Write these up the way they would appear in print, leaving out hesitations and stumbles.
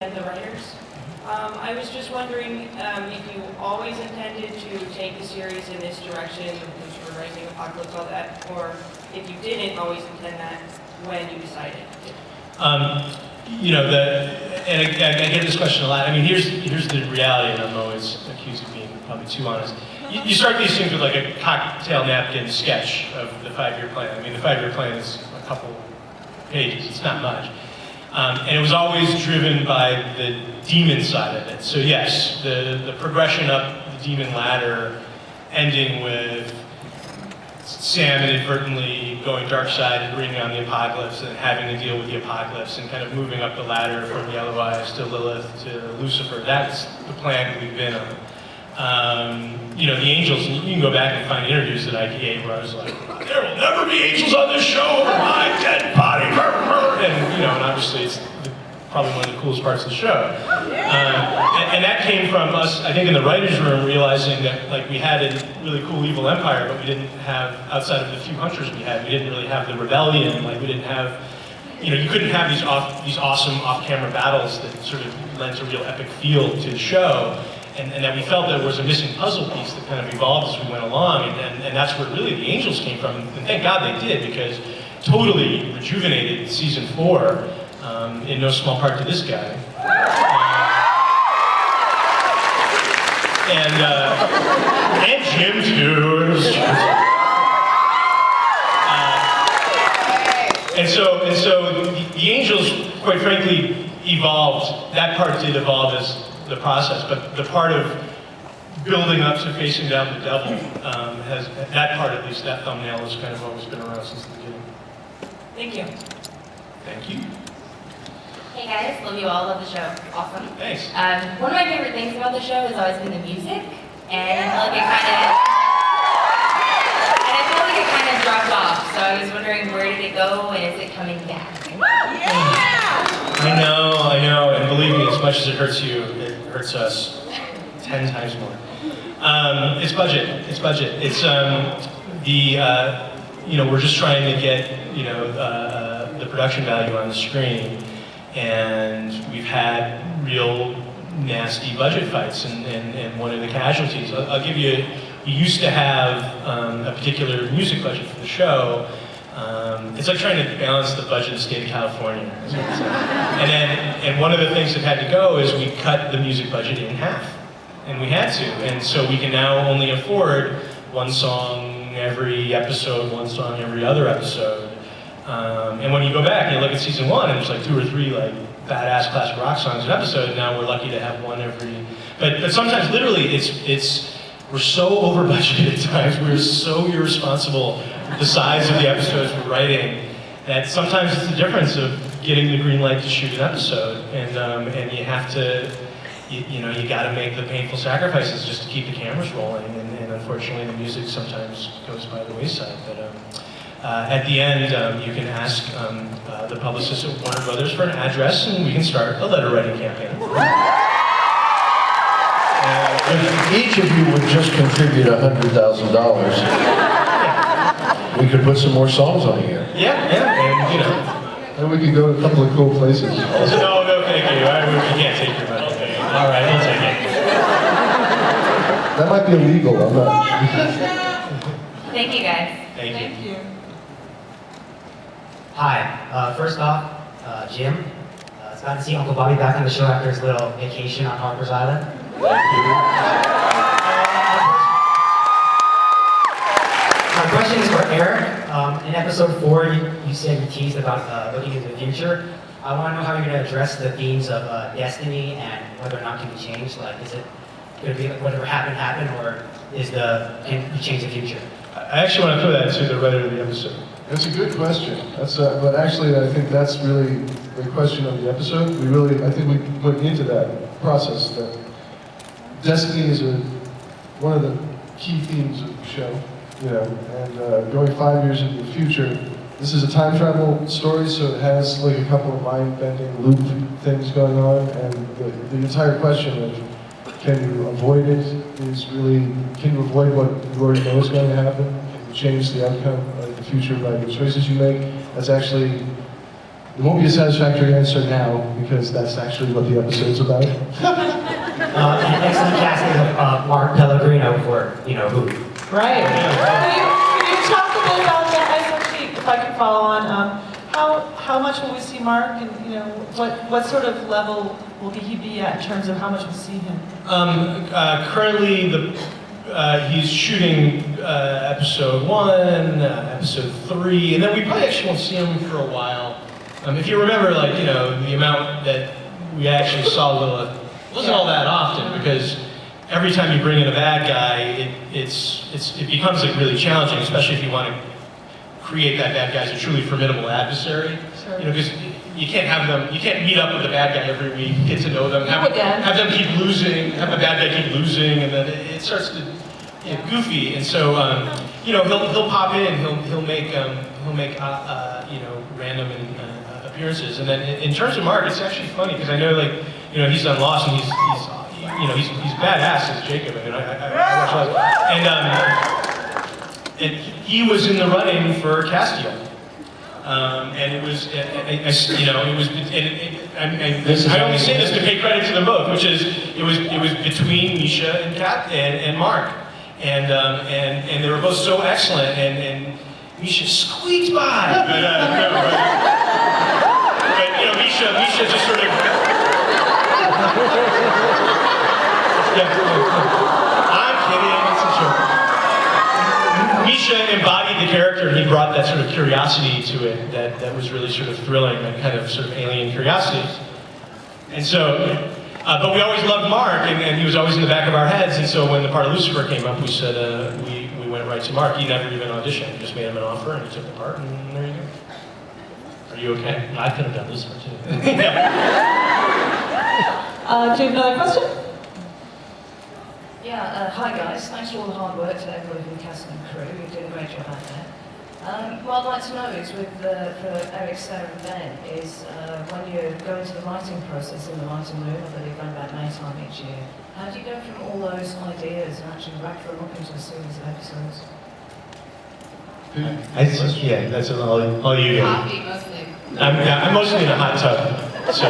And the writers. I was just wondering if you always intended to take the series in this direction, which you were writing Apocalypse, all that, or if you didn't always intend that when you decided. And I get this question a lot. I mean, here's the reality, and I'm always accused of being probably too honest. You start these things with like a cocktail napkin sketch of the 5-year plan. I mean, the 5-year plan is a couple pages, it's not much. And it was always driven by the demon side of it. So yes, the progression up the demon ladder, ending with Sam inadvertently going dark side and bringing on the apocalypse and having to deal with the apocalypse and kind of moving up the ladder from Yellow Eyes to Lilith to Lucifer. That's the plan we've been on. The angels, and you can go back and find interviews that I gave where I was like, there will never be angels on this show over my dead body. And obviously it's probably one of the coolest parts of the show. And that came from us, I think, in the writer's room, realizing that like we had a really cool evil empire, but we didn't have, outside of the few hunters we had, we didn't really have the rebellion. Like we didn't have, you couldn't have these awesome off-camera battles that sort of lent a real epic feel to the show. And that we felt there was a missing puzzle piece that kind of evolved as we went along, and that's where really the angels came from. And thank God they did, because totally rejuvenated season 4, in no small part to this guy. And Jim too. And so the angels, quite frankly, evolved. That part did evolve as the process, but the part of building up to facing down the devil has, that part at least, that thumbnail has kind of always been around since the beginning. Thank you. Thank you. Hey guys, love you all, love the show. Awesome. Thanks. One of my favorite things about the show has always been the music, and I feel like it kind of dropped off, so I was wondering where did it go, and is it coming back? I know, and believe me, as much as it hurts you, it hurts us 10 times more. It's budget. It's we're just trying to get, the production value on the screen, and we've had real nasty budget fights, and one of the casualties, I'll give you, we used to have a particular music budget for the show. It's like trying to balance the budget of the state of California. And one of the things that had to go is we cut the music budget in half. And we had to. And so we can now only afford one song every episode, one song every other episode. And when you go back and you look at season 1, and there's like 2 or 3 like badass classic rock songs an episode, and now we're lucky to have one every. But sometimes literally we're so over budgeted at times, we're so irresponsible with the size of the episodes we're writing, that sometimes it's the difference of getting the green light to shoot an episode, and you have to, you got to make the painful sacrifices just to keep the cameras rolling, and unfortunately the music sometimes goes by the wayside. But at the end, you can ask the publicist at Warner Brothers for an address, and we can start a letter writing campaign. If each of you would just contribute $100,000, we could put some more songs on here. Yeah, and And we could go to a couple of cool places. No, thank you. We can't take your money. All right, we'll take it. That might be illegal, I'm not. Thank you guys. Thank you. Hi, first off, Jim. It's glad to see Uncle Bobby back on the show after his little vacation on Harper's Island. My question is for Eric. In episode 4, you said you teased about looking into the future. I want to know how you're going to address the themes of destiny and whether or not can be changed. Like, is it going to be like whatever happened, or can you change the future? I actually want to throw that to the writer of the episode. That's a good question. But actually, I think that's really the question of the episode. I think we went into that process. That destiny is one of the key themes of the show, and going 5 years into the future. This is a time travel story, so it has like a couple of mind-bending loop things going on, and the entire question of can you avoid it is really, can you avoid what you already know is going to happen? Can you change the outcome of the future by the choices you make? That's actually It won't be a satisfactory answer now, because that's actually what the episode's about. An excellent casting of Mark Pellegrino for, you know who. Right. Can you talk a bit about that? If I can follow on, how much will we see Mark, and you know what sort of level will he be at in terms of how much we'll see him? Currently, he's shooting episode 1, episode 3, and then we probably actually won't see him for a while. If you remember, like, you know, the amount that we actually saw Lilith wasn't all that often, because every time you bring in a bad guy, it becomes like really challenging, especially if you want to create that bad guy as a truly formidable adversary. Sure. You know, because you can't meet up with the bad guy every week, get to know them, have them keep losing, have the bad guy keep losing, and then it starts to get goofy. And so, you know, he'll pop in, he'll make you know, random appearances. And then in terms of Mark, it's actually funny because I know, like, you know, he's done Lost, and he's you know, he's badass as Jacob. I mean, I watch Lost, and he was in the running for Castiel. And it was, you know, it was, I only say this to pay credit to them both, which is, it was between Misha and Mark. And they were both so excellent, and Misha squeaked by. But you know, Misha just sort of, I'm kidding, it's a joke. Misha embodied the character, and he brought that sort of curiosity to it that was really sort of thrilling, that kind of sort of alien curiosity. And so, but we always loved Mark, and he was always in the back of our heads, and so when the part of Lucifer came up, we said, we went right to Mark. He never even auditioned, we just made him an offer, and he took the part, and there you go. Are you okay? I could have done Lucifer too. Do you have another question? Yeah, hi guys. Thanks for all the hard work to everybody from the cast and crew. You did a great job out there. What I'd like to know is, for Eric, Sera, and Ben, is when you go into the writing process in the writing room, that you're going about May time each year, how do you go from all those ideas and actually wrap them up into a series of episodes? Yeah, that's all you get. Coffee, mostly. I'm mostly in a hot tub, so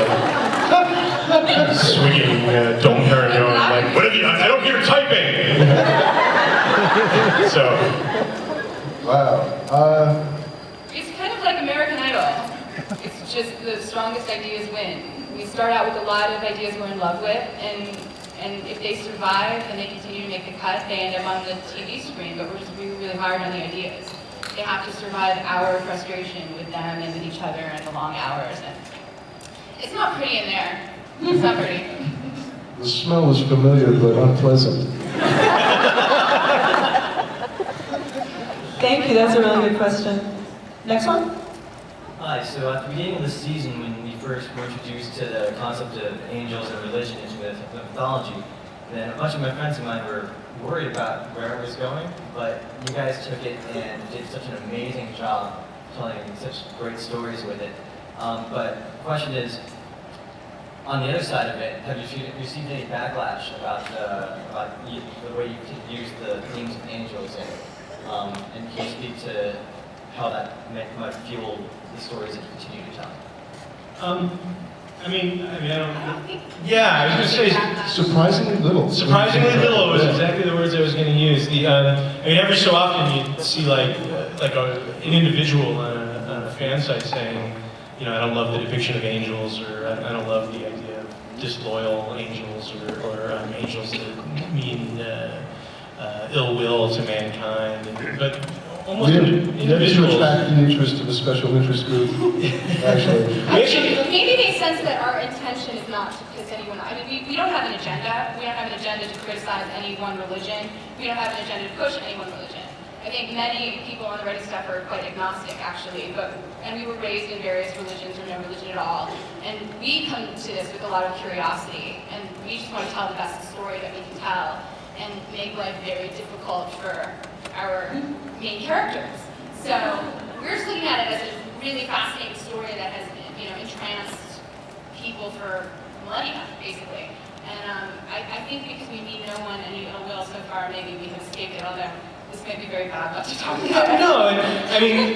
swinging, don't hurt, you know, like, what have you done? I don't hear typing. So, Wow. It's kind of like American Idol. It's just the strongest ideas win. We start out with a lot of ideas we're in love with, and if they survive and they continue to make the cut, they end up on the TV screen, but we're just really hard on the ideas. They have to survive our frustration with them and with each other and the long hours. And it's not pretty in there. It's not pretty. The smell was familiar but unpleasant. Thank you, that's a really good question. Next one? Hi, so at the beginning of the season, when we first were introduced to the concept of angels and religion into mythology, then a bunch of my friends of mine were worried about where it was going, but you guys took it and did such an amazing job telling such great stories with it. But the question is, on the other side of it, have you received any backlash about the way you use the themes of angels, and can you speak to how that might fuel the stories that you continue to tell? I mean, I don't think. Yeah, I was going to say Surprisingly little. surprisingly little was exactly the words I was going to use. I mean, every so often you see like an individual on a fan site saying, you know, I don't love the depiction of angels, or I don't love the idea of disloyal angels, or angels that mean ill will to mankind. But almost individuals. To attract the interest of a special interest group, actually. Maybe they sense that our intention is not to piss anyone off. I mean, we don't have an agenda. We don't have an agenda to criticize any one religion. We don't have an agenda to push any one religion. I think many people on the Ready stuff are quite agnostic, actually, and we were raised in various religions or no religion at all. And we come to this with a lot of curiosity, and we just want to tell the best story that we can tell, and make life very difficult for our main characters. So we're just looking at it as a really fascinating story that has, you know, entranced people for millennia, basically. And I think because we mean no one any ill will so far, maybe we have escaped it, although this may be very bad not to talk about it. No, I mean,